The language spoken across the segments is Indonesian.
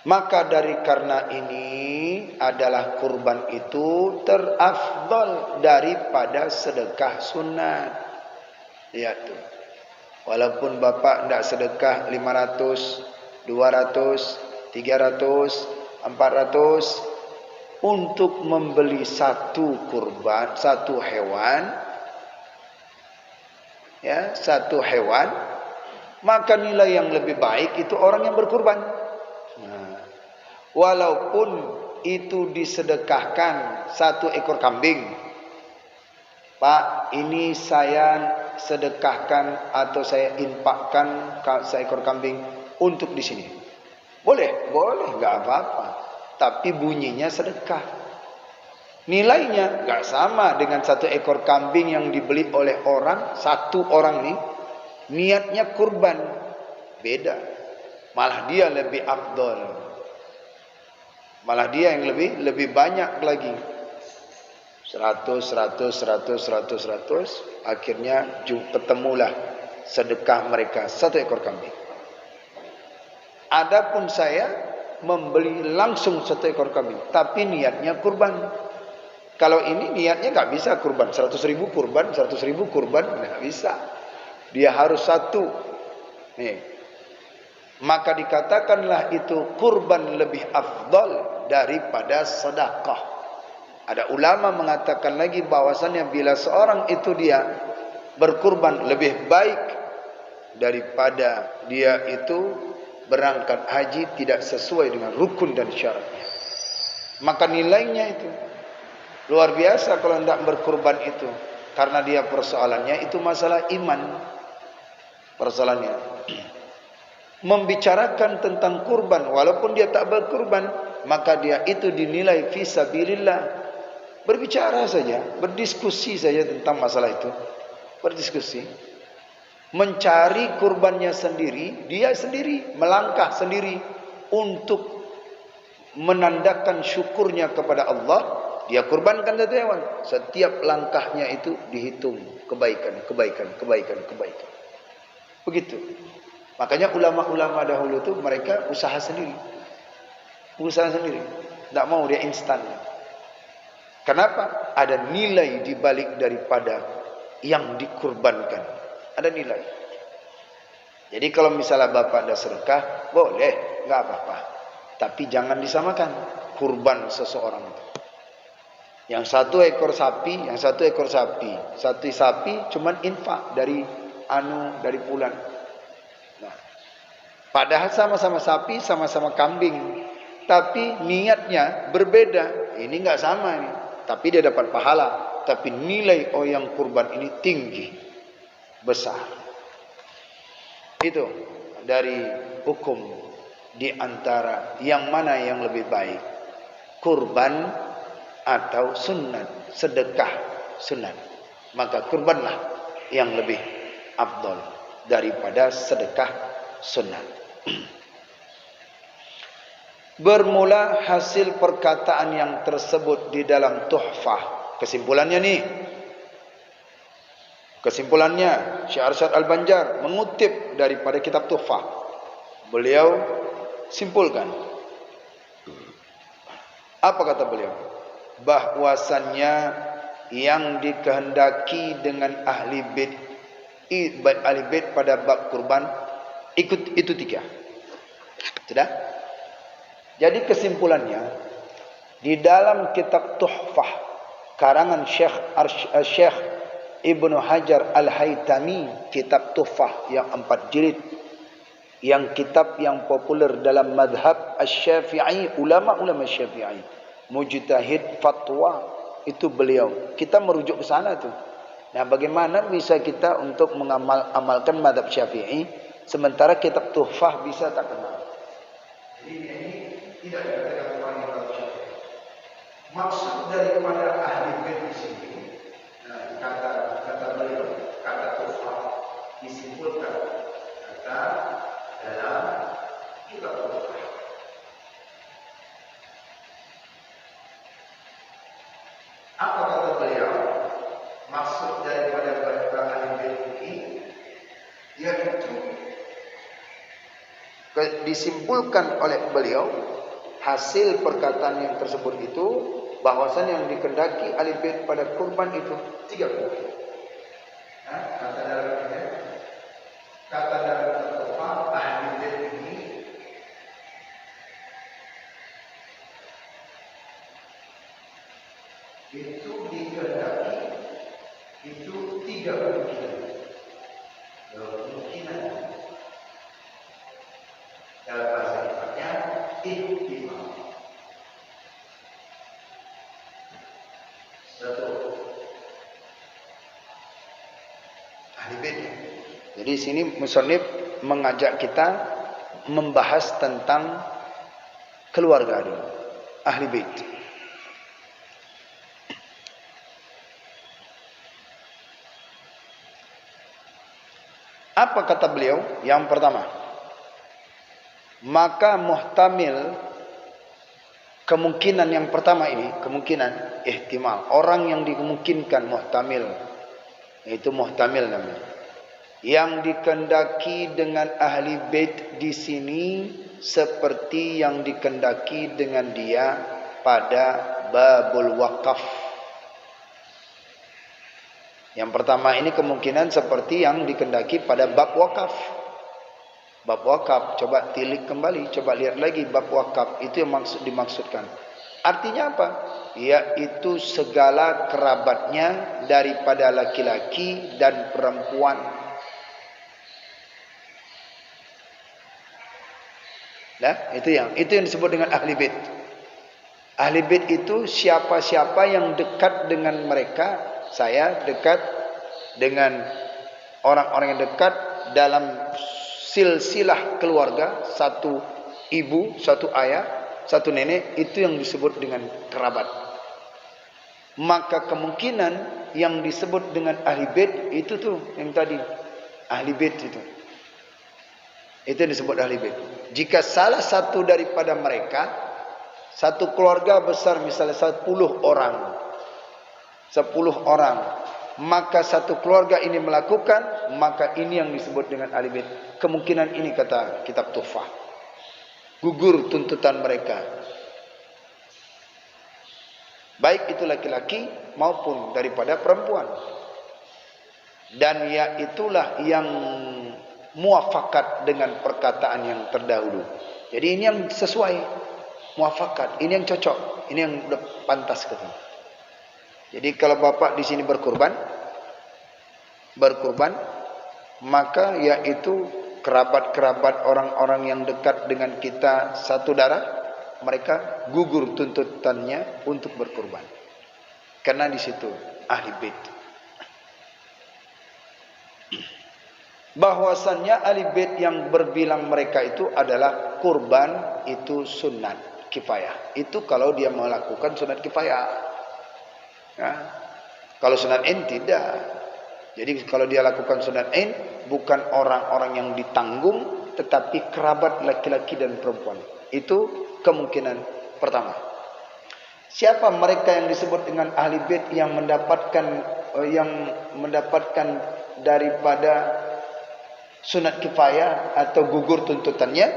Maka dari karena ini adalah kurban itu terafdal daripada sedekah sunat. Lihat tuh. Walaupun bapak tidak sedekah 500, 200, 300, 400 untuk membeli satu kurban, satu hewan, ya, satu hewan, maka nilai yang lebih baik itu orang yang berkurban. Nah, walaupun itu disedekahkan satu ekor kambing, Pak, ini saya sedekahkan atau saya infakkan seekor kambing untuk di sini. Boleh, boleh, nggak apa-apa. Tapi bunyinya sedekah. Nilainya nggak sama dengan satu ekor kambing yang dibeli oleh orang, satu orang nih, niatnya kurban. Beda. Malah dia lebih afdol. Malah dia yang lebih banyak lagi. 100, akhirnya ketemulah sedekah mereka satu ekor kambing. Adapun saya membeli langsung satu ekor kambing, tapi niatnya kurban. Kalau ini niatnya nggak bisa kurban, 100.000 kurban, 100.000 kurban, nggak bisa. Dia harus satu. Nih. Maka dikatakanlah itu kurban lebih afdal daripada sedekah. Ada ulama mengatakan lagi bahwasannya bila seorang itu dia berkurban lebih baik daripada dia itu berangkat haji tidak sesuai dengan rukun dan syaratnya. Maka nilainya itu luar biasa kalau tidak berkurban itu. Karena dia persoalannya itu masalah iman. Persoalannya membicarakan tentang kurban walaupun dia tak berkurban, maka dia itu dinilai fisabilillah. Berbicara saja, berdiskusi saja tentang masalah itu. Berdiskusi. Mencari kurbannya sendiri, dia sendiri, melangkah sendiri untuk menandakan syukurnya kepada Allah. Dia kurbankan satu hewan. Setiap langkahnya itu dihitung kebaikan. Begitu. Makanya ulama-ulama dahulu itu mereka usaha sendiri. Usaha sendiri. Tidak mau dia instan. Kenapa? Ada nilai dibalik daripada yang dikurbankan. Ada nilai. Jadi kalau misalnya bapak ada sedekah, boleh, nggak apa-apa. Tapi jangan disamakan kurban seseorang itu. Yang satu ekor sapi, satu sapi cuman infak dari bulan. Nah, padahal sama-sama sapi, sama-sama kambing, tapi niatnya berbeda. Ini nggak sama ini. Tapi dia dapat pahala. Tapi nilai yang kurban ini tinggi. Besar. Itu dari hukum. Di antara yang mana yang lebih baik. Kurban atau sunat. Sedekah sunat. Maka kurbanlah yang lebih afdal daripada sedekah sunat. Bermula hasil perkataan yang tersebut di dalam Tuhfah. Kesimpulannya nih. Kesimpulannya Syekh Arsyad Al-Banjar mengutip daripada kitab Tuhfah. Beliau simpulkan. Apa kata beliau? Bahwasannya yang dikehendaki dengan ahli bait pada bab kurban ikut itu 3. Sudah? Jadi kesimpulannya di dalam kitab Tuhfah karangan Syekh Ibnu Hajar Al-Haytami, kitab Tuhfah yang 4 jilid, yang kitab yang populer dalam madhab Asy-Syafi'i, ulama-ulama Syafi'i, mujtahid fatwa, itu beliau. Kita merujuk ke sana tuh. Nah, bagaimana bisa kita untuk mengamalkan madhab Syafi'i sementara kitab Tuhfah bisa tak kenal? Jadi ini tidak dikatakan wanita Syafi'i. Maksud daripada ahli bait di sini, kata beliau, kata Tuhfah disimpulkan kata dalam kitab Tuhfah. Apa kata beliau? Maksud daripada ahli bait ini yaitu Disimpulkan oleh beliau hasil perkataan yang tersebut itu bahwasan yang dikehendaki ahli bait pada kurban itu 3 kemungkinan. Kata dalam al-Quran ahli bait ini itu dikehendaki itu 3 kemungkinan. Kemungkinan dalam bahasa Arabnya ihtimal. Satu, ahli bait. Jadi sini musannif mengajak kita membahas tentang keluarga dulu, ahli bait. Apa kata beliau? Yang pertama, maka muhtamil, kemungkinan yang pertama ini, kemungkinan ihtimal, orang yang dimungkinkan muhtamil, itu muhtamil namanya. Yang dikehendaki dengan ahli bait di sini seperti yang dikehendaki dengan dia pada babul wakaf. Yang pertama ini kemungkinan seperti yang dikehendaki pada bab wakaf. Bab wakaf, coba tilik kembali, coba lihat lagi bab wakaf, itu yang dimaksudkan. Artinya apa? Yaitu segala kerabatnya daripada laki-laki dan perempuan. Nah, itu yang disebut dengan ahli bait. Ahli bait itu siapa-siapa yang dekat dengan mereka. Saya dekat dengan orang-orang yang dekat dalam silsilah keluarga, satu ibu, satu ayah, satu nenek, itu yang disebut dengan kerabat. Maka kemungkinan yang disebut dengan ahli bait itu tuh yang tadi, ahli bait itu yang disebut ahli bait. Jika salah satu daripada mereka, satu keluarga besar misalnya 10 orang, maka satu keluarga ini melakukan, maka ini yang disebut dengan ahli bait. Kemungkinan ini kata kitab Tuhfah, gugur tuntutan mereka, baik itu laki-laki maupun daripada perempuan. Dan itulah yang muafakat dengan perkataan yang terdahulu. Jadi ini yang sesuai, muafakat, ini yang cocok, ini yang udah pantas ketemu. Jadi kalau bapak di sini berkurban, maka yaitu kerabat-kerabat orang-orang yang dekat dengan kita satu darah, mereka gugur tuntutannya untuk berkurban. Karena di situ ahli bait. Bahwasannya ahli bait yang berbilang mereka itu adalah kurban itu sunat kifayah. Itu kalau dia melakukan sunat kifayah. Ya. Kalau sunat ain tidak. Jadi kalau dia lakukan sunat ain, bukan orang-orang yang ditanggung, tetapi kerabat laki-laki dan perempuan. Itu kemungkinan pertama. Siapa mereka yang disebut dengan ahli bait yang mendapatkan daripada sunat kifayah atau gugur tuntutannya?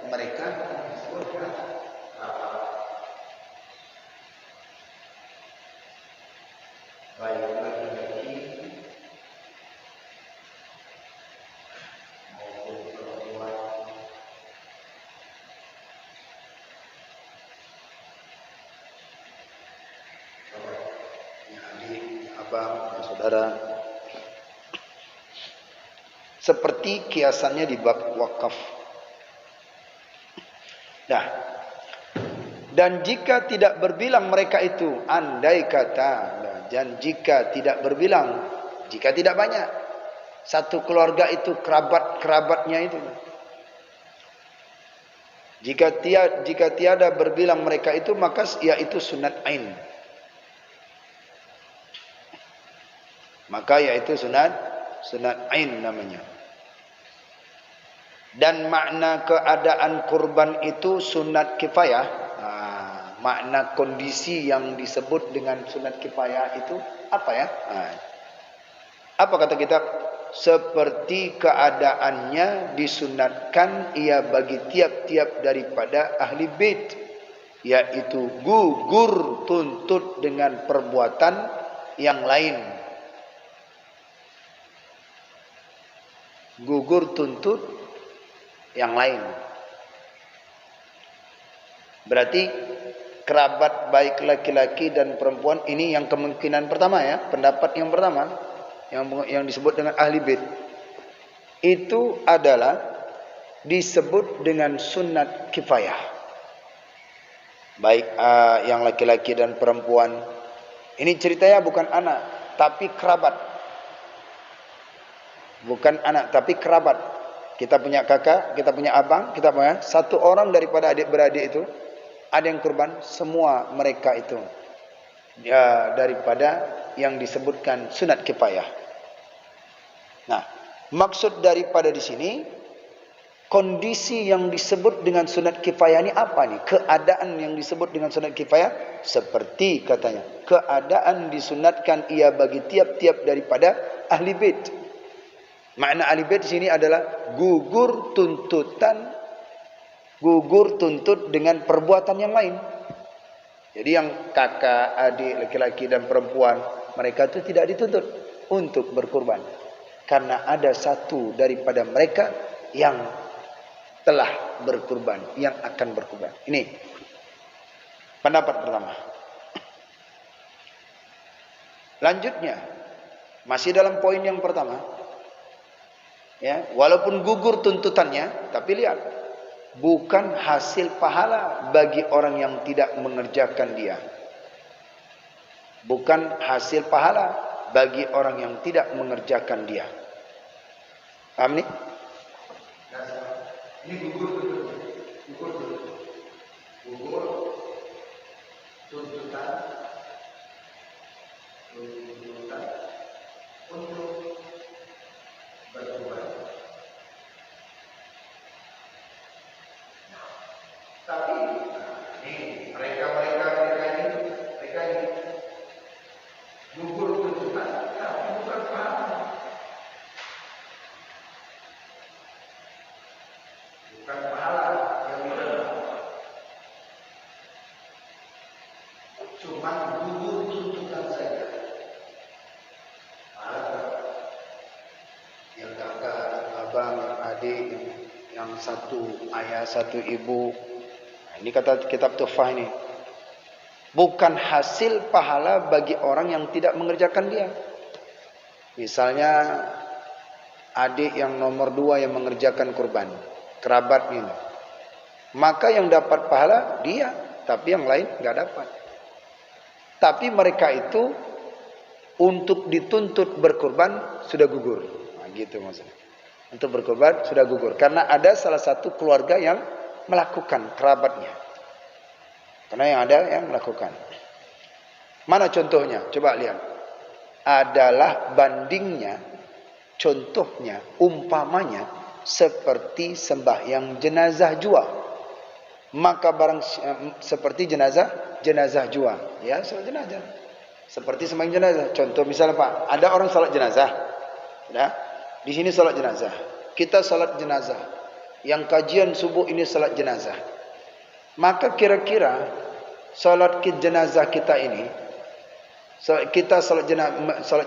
Mereka baik laki-laki maupun perempuan. Adik, abang, saudara. Seperti kiasannya di bab wakaf. Nah, dan jika tidak berbilang mereka itu, andai kata, dan jika tidak berbilang, jika tidak banyak, satu keluarga itu kerabatnya itu, jika tiada berbilang mereka itu, maka yaitu sunat ain. Maka yaitu sunat ain namanya. Dan makna keadaan kurban itu sunat kifayah. Makna kondisi yang disebut dengan sunat kifayah itu apa ya? Apa kata kitab? seperti keadaannya disunatkan ia bagi tiap-tiap daripada ahli bait, yaitu gugur tuntut dengan perbuatan yang lain. Gugur tuntut yang lain. Berarti kerabat baik laki-laki dan perempuan, ini yang kemungkinan pertama ya, pendapat yang pertama yang disebut dengan ahli bait itu adalah disebut dengan sunat kifayah. Baik yang laki-laki dan perempuan. Ini ceritanya bukan anak tapi kerabat. Bukan anak tapi kerabat. Kita punya kakak, kita punya abang, kita punya satu orang daripada adik-beradik itu ada yang kurban, semua mereka itu ya, daripada yang disebutkan sunat kifayah. Nah, maksud daripada di sini kondisi yang disebut dengan sunat kifayah ini apa nih? Keadaan yang disebut dengan sunat kifayah seperti katanya keadaan disunatkan ia bagi tiap-tiap daripada ahli bait. Makna ahli bait di sini adalah gugur tuntut dengan perbuatan yang lain. Jadi yang kakak, adik, laki-laki dan perempuan, mereka itu tidak dituntut untuk berkurban. Karena ada satu daripada mereka yang telah berkurban, yang akan berkurban. Ini pendapat pertama. Lanjutnya, masih dalam poin yang pertama. Ya, walaupun gugur tuntutannya, tapi lihat, bukan hasil pahala bagi orang yang tidak mengerjakan dia. Bukan hasil pahala bagi orang yang tidak mengerjakan dia. Paham nih? Ini gugur tuntutan untuk berkorban. Tapi ini mereka ini gugur tuntutan, tapi bukan pahala. Bukan pahala yang diterima. Cuma gugur tuntutan saja. Yang kakak, abang, adik, yang satu ayah, satu ibu. Ini kata kitab Tuhfah ini. Bukan hasil pahala bagi orang yang tidak mengerjakan dia. Misalnya adik yang nomor 2 yang mengerjakan kurban, kerabat ini. Maka yang dapat pahala dia, tapi yang lain enggak dapat. Tapi mereka itu untuk dituntut berkurban sudah gugur. Nah, gitu maksudnya. Untuk berkurban sudah gugur karena ada salah satu keluarga yang melakukan, kerabatnya. Karena yang ada yang melakukan. Mana contohnya? Coba lihat. Adalah bandingnya, contohnya, umpamanya seperti sembahyang jenazah jua. Maka barang seperti jenazah jua, ya, salat jenazah. Seperti sembahyang jenazah. Contoh misalnya Pak, ada orang salat jenazah. Ya. Di sini salat jenazah. Kita salat jenazah. Yang kajian subuh ini salat jenazah. Maka kira-kira salat jenazah kita ini, kita salat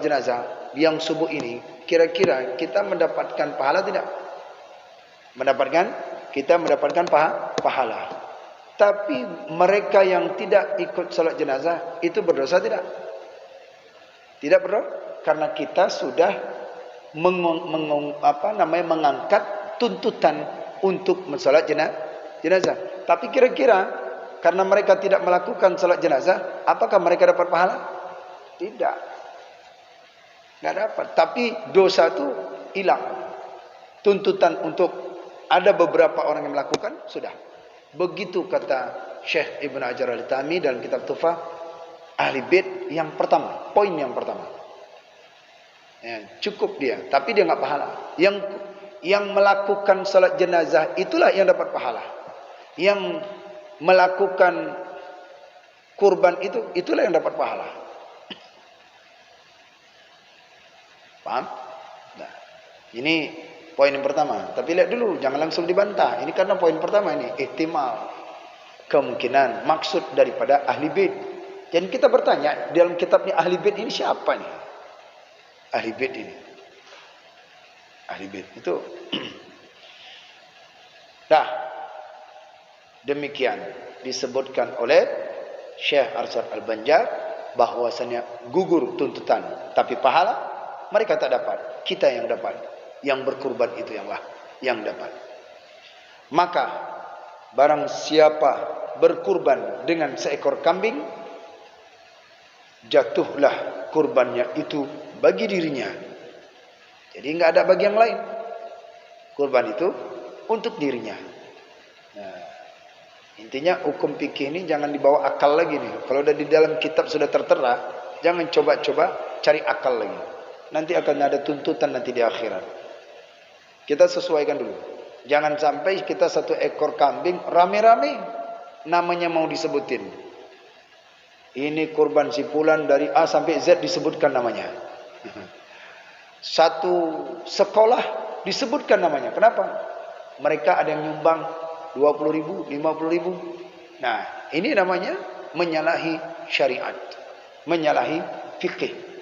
jenazah yang subuh ini, kira-kira kita mendapatkan pahala tidak? Kita mendapatkan pahala. Tapi mereka yang tidak ikut salat jenazah itu berdosa tidak? Tidak berdosa karena kita sudah mengangkat tuntutan untuk mensalat jenazah. Tapi kira-kira karena mereka tidak melakukan salat jenazah, apakah mereka dapat pahala? Tidak. Enggak dapat. Tapi dosa itu hilang. Tuntutan untuk ada beberapa orang yang melakukan sudah. Begitu kata Syekh Ibn Hajar Al-Haytami dalam kitab Tuhfah, ahli bait yang pertama, poin yang pertama. Ya, cukup dia, tapi dia enggak pahala. Yang melakukan salat jenazah itulah yang dapat pahala. Yang melakukan kurban itulah yang dapat pahala. Paham? Nah, Ini poin yang pertama. Tapi lihat dulu, jangan langsung dibantah. Ini karena poin pertama ini ihtimal, kemungkinan, maksud daripada ahli bait. Jadi kita bertanya, dalam kitabnya ahli bait ini siapa nih? Ahli bait ini. Ahli bait itu. Nah, demikian disebutkan oleh Syekh Arsyad Al-Banjar bahwasanya gugur tuntutan, tapi pahala mereka tak dapat, kita yang dapat, yang berkurban itu yang dapat. Maka barang siapa berkurban dengan seekor kambing, jatuhlah kurbannya itu bagi dirinya. Jadi enggak ada bagi yang lain. Kurban itu untuk dirinya. Nah, intinya hukum fikih ini jangan dibawa akal lagi nih. Kalau udah di dalam kitab sudah tertera, jangan coba-coba cari akal lagi. Nanti akan ada tuntutan nanti di akhirat. Kita sesuaikan dulu. Jangan sampai kita satu ekor kambing rame-rame namanya mau disebutin. Ini kurban si fulan dari A sampai Z disebutkan namanya. Satu sekolah disebutkan namanya. Kenapa? Mereka ada yang nyumbang 20.000, 50.000. Nah, ini namanya menyalahi syariat, menyalahi fikih.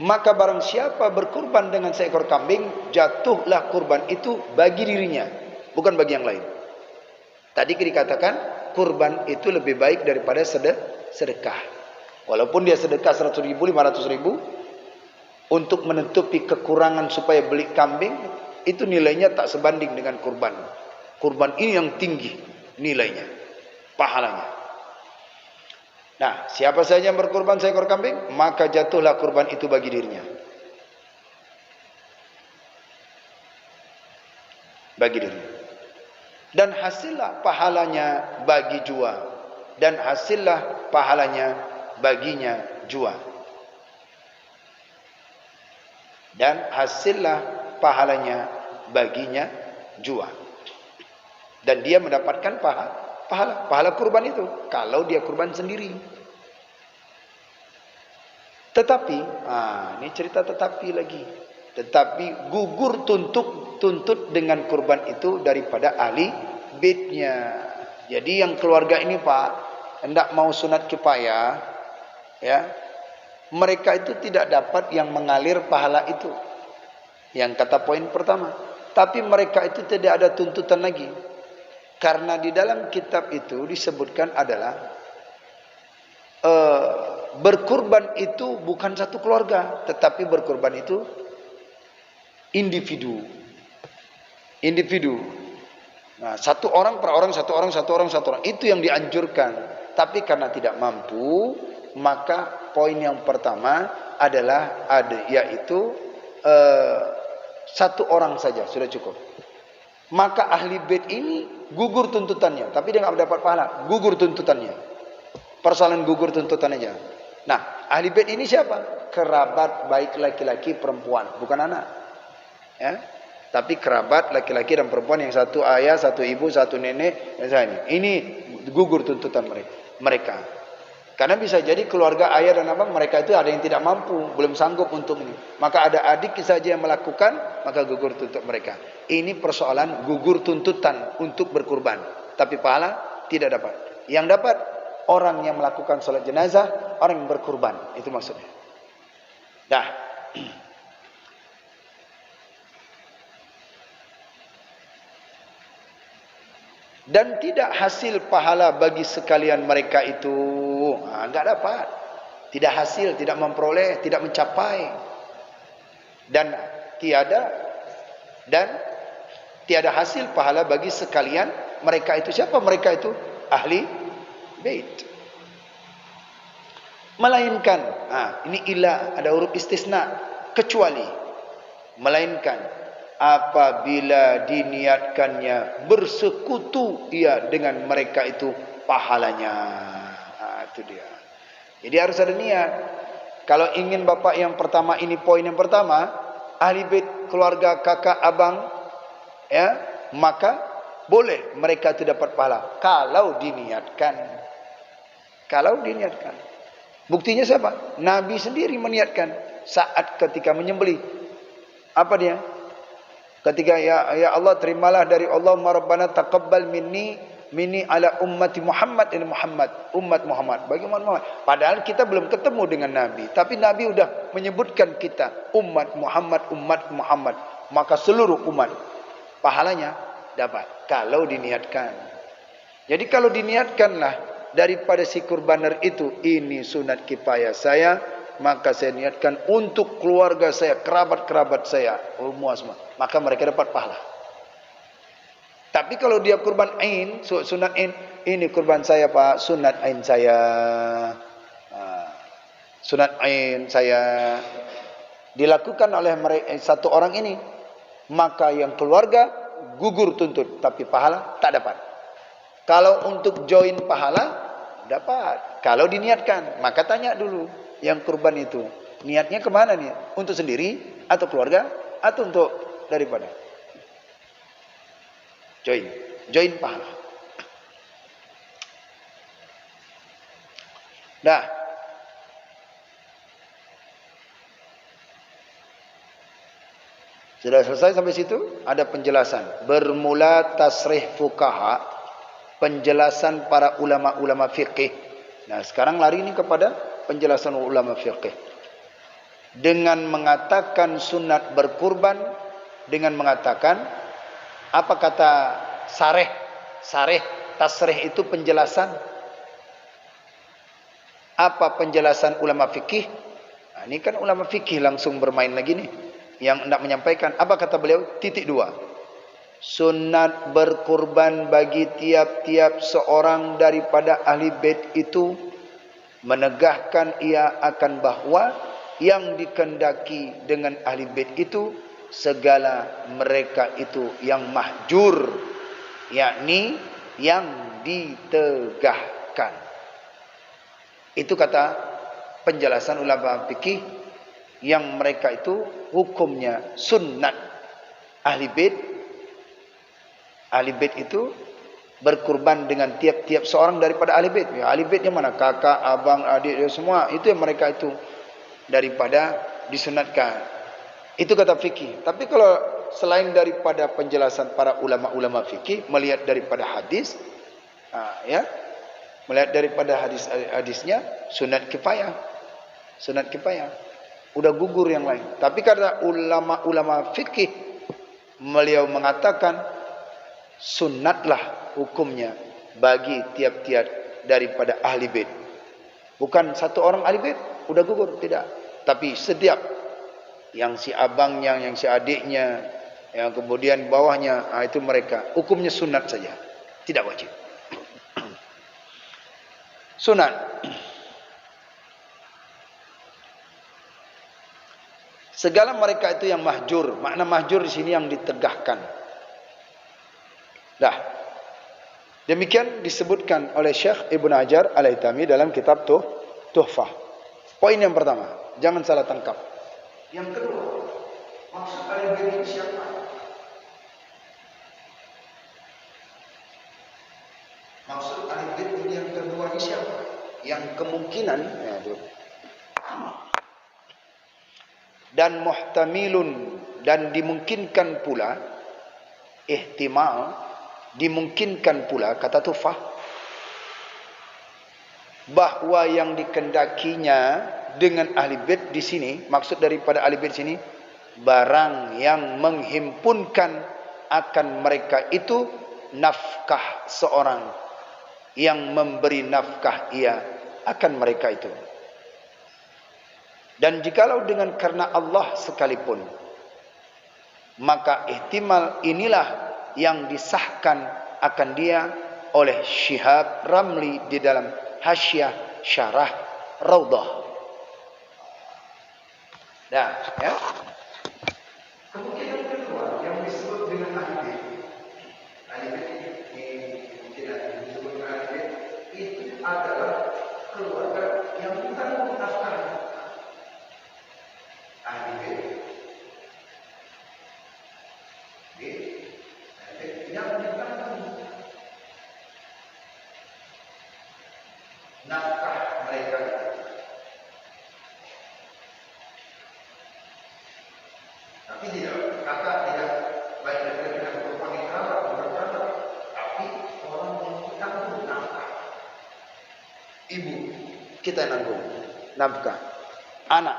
Maka barang siapa berkurban dengan seekor kambing, jatuhlah kurban itu bagi dirinya, bukan bagi yang lain. Tadi dikatakan kurban itu lebih baik daripada sedekah. Walaupun dia sedekah 100.000, 500.000 untuk menutupi kekurangan supaya beli kambing, itu nilainya tak sebanding dengan kurban. Kurban ini yang tinggi nilainya, pahalanya. Nah, siapa saja yang berkurban seekor kambing, maka jatuhlah kurban itu bagi dirinya. Bagi dirinya. Dan hasillah pahalanya bagi jua. Dan hasillah pahalanya baginya jua. Dan hasillah pahalanya baginya jua. Dan dia mendapatkan pahala kurban itu kalau dia kurban sendiri. Tetapi ini cerita tetapi lagi. Tetapi gugur tuntut dengan kurban itu daripada ahli baitnya. Jadi yang keluarga ini Pak hendak mau sunat kifayah, ya, mereka itu tidak dapat yang mengalir pahala itu. Yang kata poin pertama. Tapi mereka itu tidak ada tuntutan lagi. Karena di dalam kitab itu disebutkan adalah berkurban itu bukan satu keluarga, tetapi berkurban itu individu. Nah, satu orang per orang, satu orang. Itu yang dianjurkan. Tapi karena tidak mampu, maka poin yang pertama adalah yaitu satu orang saja sudah cukup. Maka ahli bait ini gugur tuntutannya, tapi dia nggak dapat pahala, gugur tuntutannya. Persoalan gugur tuntutan aja. Nah, ahli bait ini siapa? Kerabat baik laki-laki perempuan, bukan anak. Ya. Tapi kerabat laki-laki dan perempuan yang satu ayah, satu ibu, satu nenek, ini gugur tuntutan mereka. Karena bisa jadi keluarga ayah dan abang mereka itu ada yang tidak mampu, belum sanggup untuk ini. Maka ada adik saja yang melakukan, maka gugur tuntut mereka. Ini persoalan gugur tuntutan untuk berkurban. Tapi pahala tidak dapat. Yang dapat orang yang melakukan sholat jenazah, orang yang berkurban. Itu maksudnya. Dah. Dan tidak hasil pahala bagi sekalian mereka itu, enggak dapat, tidak hasil, tidak memperoleh, tidak mencapai, dan tiada hasil pahala bagi sekalian mereka itu. Siapa mereka itu? Ahli bait. Melainkan, ini ilah, ada huruf istisna, kecuali, melainkan apabila diniatkannya bersekutu ia dengan mereka itu pahalanya. Itu dia. Jadi harus ada niat. Kalau ingin bapak yang pertama ini, poin yang pertama, ahli bait, keluarga, kakak, abang, ya, maka boleh mereka itu dapat pahala kalau diniatkan. Kalau diniatkan. Buktinya siapa? Nabi sendiri meniatkan saat ketika menyembelih. Apa dia? Ketika ya Allah, terimalah dari Allah, Rabbana taqabbal minni ala ummati Muhammad ini Muhammad, umat Muhammad. Bagaimana Muhammad? Padahal kita belum ketemu dengan Nabi, tapi Nabi sudah menyebutkan kita umat Muhammad, umat Muhammad. Maka seluruh umat pahalanya dapat kalau diniatkan. Jadi kalau diniatkanlah daripada si kurbaner itu, ini sunat kifayah saya, maka saya niatkan untuk keluarga saya, kerabat-kerabat saya, semua, maka mereka dapat pahala. Tapi kalau dia kurban ain, sunat ain, ini kurban saya Pak, sunat ain saya, sunat ain saya, dilakukan oleh satu orang ini, maka yang keluarga gugur tuntut, tapi pahala tak dapat. Kalau untuk join pahala dapat, kalau diniatkan. Maka tanya dulu yang kurban itu, niatnya kemana nih? Untuk sendiri atau keluarga atau untuk daripada? Join pahala. Dah. Sudah selesai sampai situ? Ada penjelasan. Bermula tasrih fuqaha, penjelasan para ulama-ulama fiqih. Nah, sekarang lari ini kepada penjelasan ulama fiqih. Dengan mengatakan sunat berkurban, dengan mengatakan apa kata sareh? Sareh, tasrih itu penjelasan. Apa penjelasan ulama fikih? Nah, ini kan ulama fikih langsung bermain lagi nih. Yang hendak menyampaikan, apa kata beliau? Titik 2. Sunat berkurban bagi tiap-tiap seorang daripada ahli bait itu menegahkan ia akan bahwa yang dikendaki dengan ahli bait itu segala mereka itu yang mahjur, yakni yang ditegahkan. Itu kata penjelasan ulama fikih, yang mereka itu hukumnya sunnat ahli bait. Ahli bait itu berkurban dengan tiap-tiap seorang daripada ahli bait. Ya, ahli bait yang mana? Kakak, abang, adik, semua itu yang mereka itu daripada disunatkan. Itu kata fikih. Tapi kalau selain daripada penjelasan para ulama-ulama fikih, melihat daripada hadis, melihat daripada hadisnya sunat kifayah. Sunat kifayah. Udah gugur yang lain. Tapi karena ulama-ulama fikih, beliau mengatakan sunatlah hukumnya bagi tiap-tiap daripada ahli bait. Bukan satu orang ahli bait udah gugur, tidak. Tapi setiap yang si abangnya, yang si adiknya, yang kemudian bawahnya, itu mereka hukumnya sunat saja, tidak wajib. Sunat. Segala mereka itu yang mahjur. Makna mahjur di sini yang ditegahkan. Dah. Demikian disebutkan oleh Syekh Ibnu Hajar Al-Haytami dalam kitab Tuhfah. Poin yang pertama, jangan salah tangkap. Yang kedua, maksud ahli bait siapa? Maksud ahli bait yang kedua ini siapa? Yang kemungkinan dan muhtamilun, dan dimungkinkan pula, ihtimal, dimungkinkan pula, kata Tufah, bahwa yang dikendakinya dengan ahli bait di sini, maksud daripada ahli bait sini, barang yang menghimpunkan akan mereka itu nafkah seorang, yang memberi nafkah ia akan mereka itu. Dan jikalau dengan karena Allah sekalipun, maka ihtimal inilah yang disahkan akan dia oleh Syihab Ramli di dalam Hasyiah Syarah Raudhah. Nah, ya. Kemungkinan kedua yang disebut dengan ahli bait. Ahli bait ini disebut ahli bait itu adalah keluarga yang bukan nafkah. Ahli bait yang ditanggung nafkah mereka. Tapi tidak kita nanggung nafkah. Anak,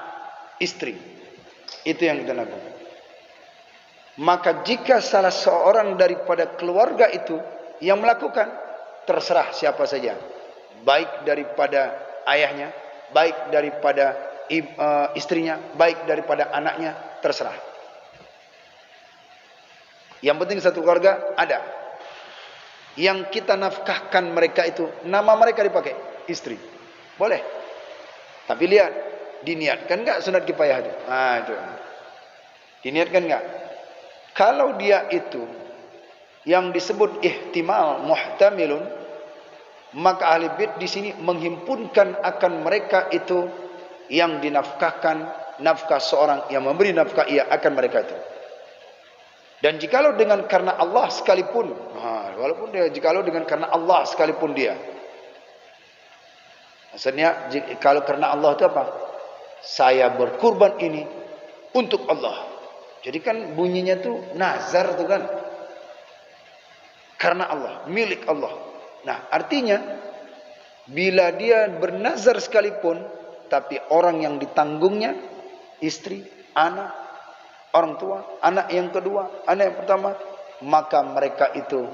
istri, itu yang kita nanggung. Maka jika salah seorang daripada keluarga itu yang melakukan, terserah siapa saja, baik daripada ayahnya, baik daripada istrinya, baik daripada anaknya, terserah. Yang penting satu keluarga ada. Yang kita nafkahkan mereka itu, nama mereka dipakai istri, boleh. Tapi lihat, diniatkan nggak sunat kifayah itu? Nah itu, diniatkan nggak? Kalau dia itu yang disebut ihtimal muhtamilun, maka ahli bait di sini menghimpunkan akan mereka itu yang dinafkahkan, nafkah seorang yang memberi nafkah ia akan mereka itu. Dan jikalau dengan karena Allah sekalipun, walaupun dia jikalau dengan karena Allah sekalipun dia, maksudnya kalau karena Allah itu apa? Saya berkurban ini untuk Allah. Jadi kan bunyinya tuh nazar tuh kan, karena Allah, milik Allah. Nah artinya bila dia bernazar sekalipun, tapi orang yang ditanggungnya istri, anak, orang tua, anak yang kedua, anak yang pertama, maka mereka itu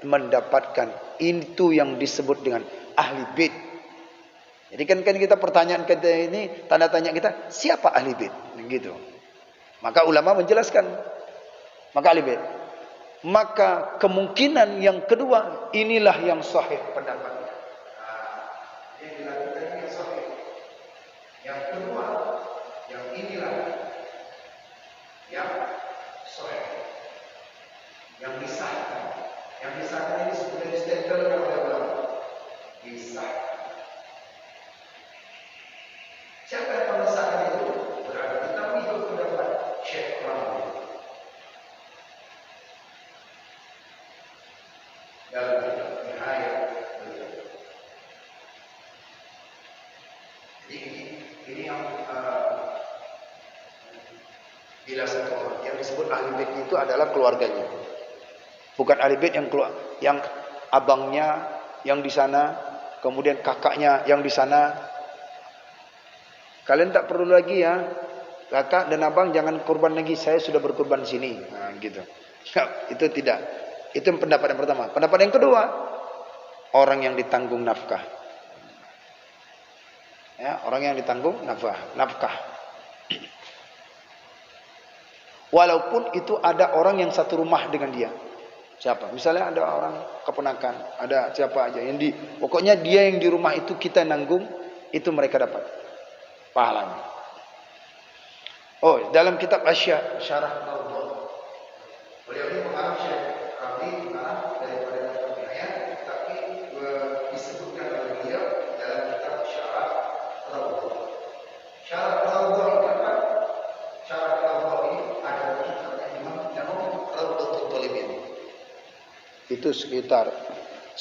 mendapatkan itu yang disebut dengan ahli bait. Jadi kan kita pertanyaan kita ini, tanda tanya kita, siapa ahli bait? Gitu. Maka ulama menjelaskan, maka ahli bait. Maka kemungkinan yang kedua, inilah yang sahih pendapatnya. Yang dilakukan yang sahih. Yang kedua, yang inilah yang sahih, yang disahkan. Yang disahkan ini sebenarnya distempelkan oleh ulama. Disahkan. Siapa yang mengesahkan itu? Berarti kita mengikut pendapat Syekh Rabi. Dalam kitab Nihayat beliau. Jadi ini yang bila satu orang yang disebut ahli bait itu adalah keluarganya, bukan ahli bait yang keluar, yang abangnya yang di sana, kemudian kakaknya yang di sana. Kalian tak perlu lagi ya, kakak dan abang jangan kurban lagi, saya sudah berkurban di sini. Nah, gitu. Itu tidak. Itu pendapat yang pertama. Pendapat yang kedua, orang yang ditanggung nafkah. Ya, orang yang ditanggung nafkah. Walaupun itu ada orang yang satu rumah dengan dia. Siapa? Misalnya ada orang keponakan, ada siapa aja yang pokoknya dia yang di rumah itu kita nanggung, itu mereka dapat pahalanya. Oh, dalam kitab Asya Syarah Tauhid, beliau ini mengarang Syekh Rabi mengarang daripada kitab ayat, tapi disebutkan oleh beliau dalam kitab Syarah Tauhid. Syarah Tauhid apa? Syarah Tauhid ini ada kitabnya Imam Nawawi Rawdatul Talibin. Itu sekitar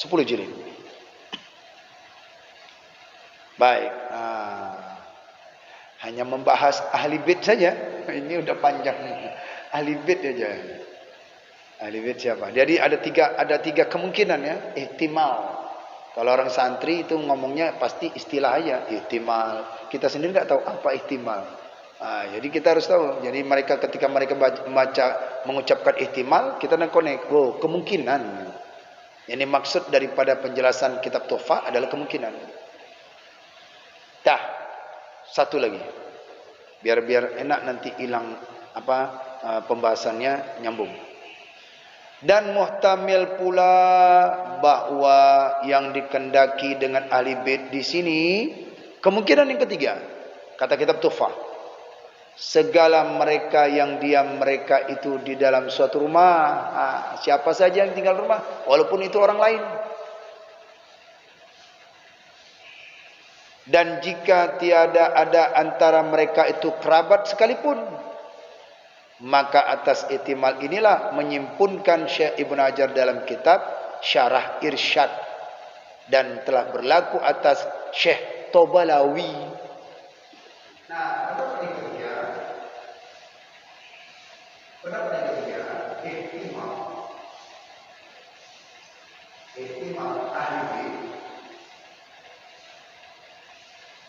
10 jilid. Baik. Hanya membahas ahli bait saja, ini udah panjang. Ahli bait aja. Ahli bait siapa? Jadi ada tiga kemungkinan ya, ihtimal. Kalau orang santri itu ngomongnya pasti istilah aja, ihtimal. Kita sendiri nggak tahu apa ihtimal. Jadi kita harus tahu. Jadi mereka ketika mereka mengucapkan ihtimal, kita nak connect. Oh, kemungkinan. Ini maksud daripada penjelasan kitab Tuhfah adalah kemungkinan. Satu lagi, biar enak nanti hilang pembahasannya nyambung. Dan muhtamil pula bahwa yang dikendaki dengan ahli bait di sini kemungkinan yang ketiga, kata kitab Tuhfah, segala mereka yang diam mereka itu di dalam suatu rumah, siapa saja yang tinggal rumah, walaupun itu orang lain. Dan jika tiada ada antara mereka itu kerabat sekalipun, maka atas ihtimal inilah menyimpunkan Syekh Ibnu Hajar dalam kitab Syarah Irsyad, dan telah berlaku atas Syekh Tobalawi. Nah, pendapat yang ketiga, ihtimal ahli bait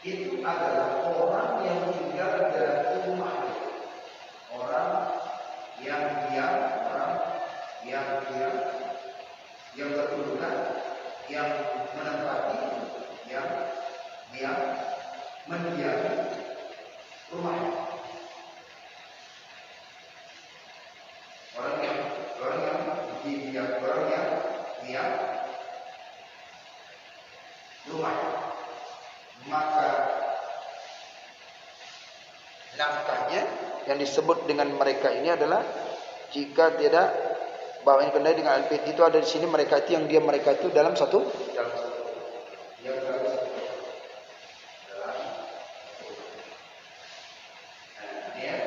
itu adalah orang yang tinggal dalam rumah, orang yang diam, orang yang diam, yang keturunan, yang menempati, yang diam, mendiami rumah. Orang yang diam, orang yang diam rumah. Maka nafkahnya yang disebut dengan mereka ini adalah jika tidak bahwa ini kendali dengan al-bait itu ada di sini, mereka itu yang dia mereka itu dalam satu yang dalam satu dia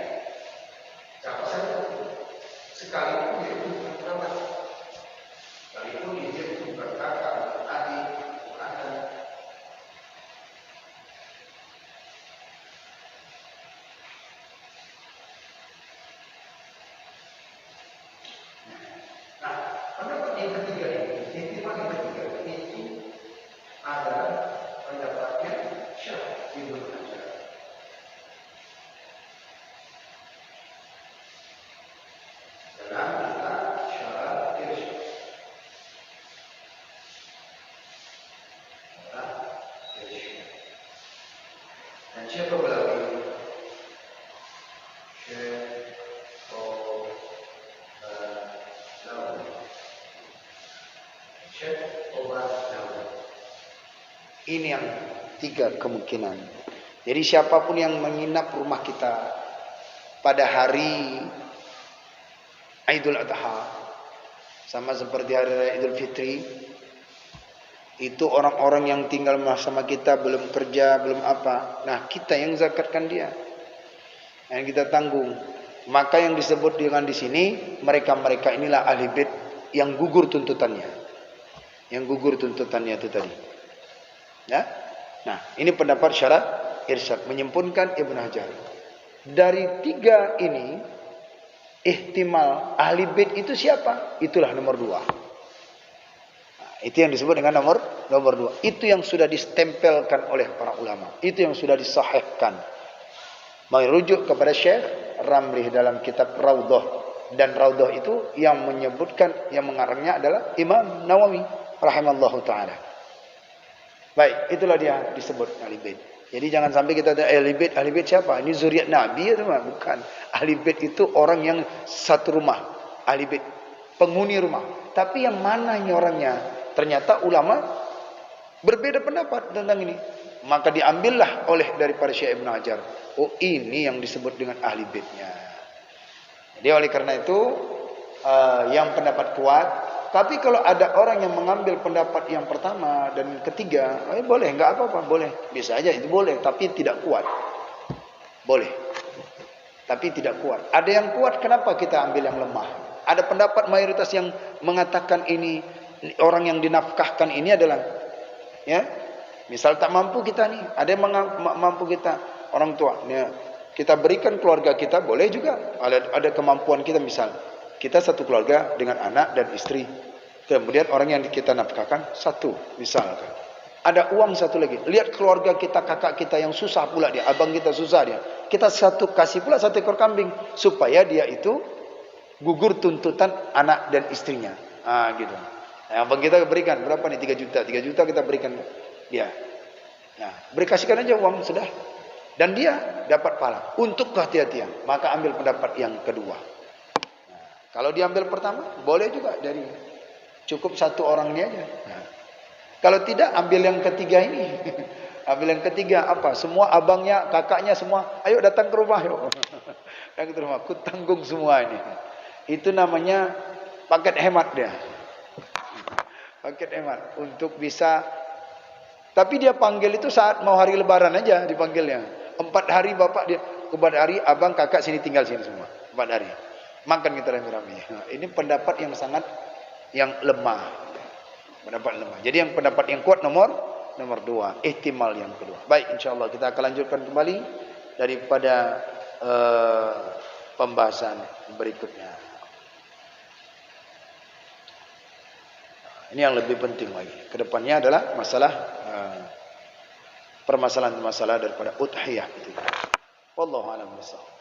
siapa saja sekalipun dia itu berkerabat, sekalipun dia itu berkakak, adik, anak. Pendapat yang ketiga ini, intiman yang ketiga itu adalah pendapatnya Syekh Ibnu Hajar. Dalam kitab Syarah Irsyad. Dan Syekh Al-Balawi, ini yang tiga kemungkinan. Jadi siapapun yang menginap rumah kita pada hari Idul Adha, sama seperti hari raya Idul Fitri, itu orang-orang yang tinggal bersama kita, belum kerja, belum apa. Nah, kita yang zakatkan dia, yang kita tanggung. Maka yang disebut dengan di sini, mereka-mereka inilah ahli bait yang gugur tuntutannya. Yang gugur tuntutannya itu tadi. Ya? Nah, ini pendapat Syarah Irsyad menyempurnakan Ibnu Hajar. Dari tiga ini, ihtimal ahli bait itu siapa? Itulah nomor dua. Nah, itu yang disebut dengan nomor dua. Itu yang sudah distempelkan oleh para ulama. Itu yang sudah disahihkan. Merujuk kepada Syekh Ramli dalam kitab Raudhah. Dan Raudhah itu yang menyebutkan, yang mengarangnya adalah Imam Nawawi rahimallahu ta'ala. Baik, itulah dia disebut ahli bait. Jadi jangan sampai kita ada ahli bait siapa? Ini zuriat Nabi ya teman? Bukan. Ahli bait itu orang yang satu rumah. Ahli bait, penghuni rumah. Tapi yang mana ini orangnya? Ternyata ulama berbeda pendapat tentang ini. Maka diambillah oleh daripada Syekh Ibnu Hajar. Oh, ini yang disebut dengan ahli baitnya. Jadi oleh karena itu yang pendapat kuat. Tapi kalau ada orang yang mengambil pendapat yang pertama dan ketiga, boleh, enggak apa-apa, boleh. Bisa aja itu boleh, tapi tidak kuat. Boleh. Tapi tidak kuat. Ada yang kuat, kenapa kita ambil yang lemah? Ada pendapat mayoritas yang mengatakan ini orang yang dinafkahkan ini adalah ya, misal tak mampu kita nih, ada yang mampu kita, orang tua. Ya, kita berikan keluarga kita, boleh juga. Ada kemampuan kita, misal kita satu keluarga dengan anak dan istri. Kemudian orang yang kita nafkahkan satu, misalkan. Ada uang satu lagi. Lihat keluarga kita, kakak kita yang susah pula dia, abang kita susah dia. Kita satu kasih pula satu ekor kambing supaya dia itu gugur tuntutan anak dan istrinya. Gitu. Nah, abang kita berikan berapa nih? 3 juta. 3 juta kita berikan dia. Nah, kasihkan aja uang sudah. Dan dia dapat pahala untuk kehati-hatian. Maka ambil pendapat yang kedua. Kalau diambil pertama, boleh juga dari cukup satu orang ini aja. Nah, kalau tidak, ambil yang ketiga ini. Ambil yang ketiga apa? Semua abangnya, kakaknya semua, ayo datang ke rumah yuk. Datang ke rumah, aku tanggung semua ini. Itu namanya paket hemat dia. Paket hemat untuk bisa. Tapi dia panggil itu saat mau hari lebaran aja dipanggilnya. 4 hari bapak dia, 4 hari abang kakak sini tinggal sini semua. 4 hari. Makan kita rame-rame. Nah, ini pendapat yang sangat yang lemah. Pendapat lemah. Jadi yang pendapat yang kuat nomor 2, ihtimal yang kedua. Baik, insyaallah kita akan lanjutkan kembali daripada pembahasan berikutnya. Ini yang lebih penting lagi. Kedepannya adalah masalah permasalahan-permasalahan daripada udhiyah itu. Wallahu a'lam bishawab.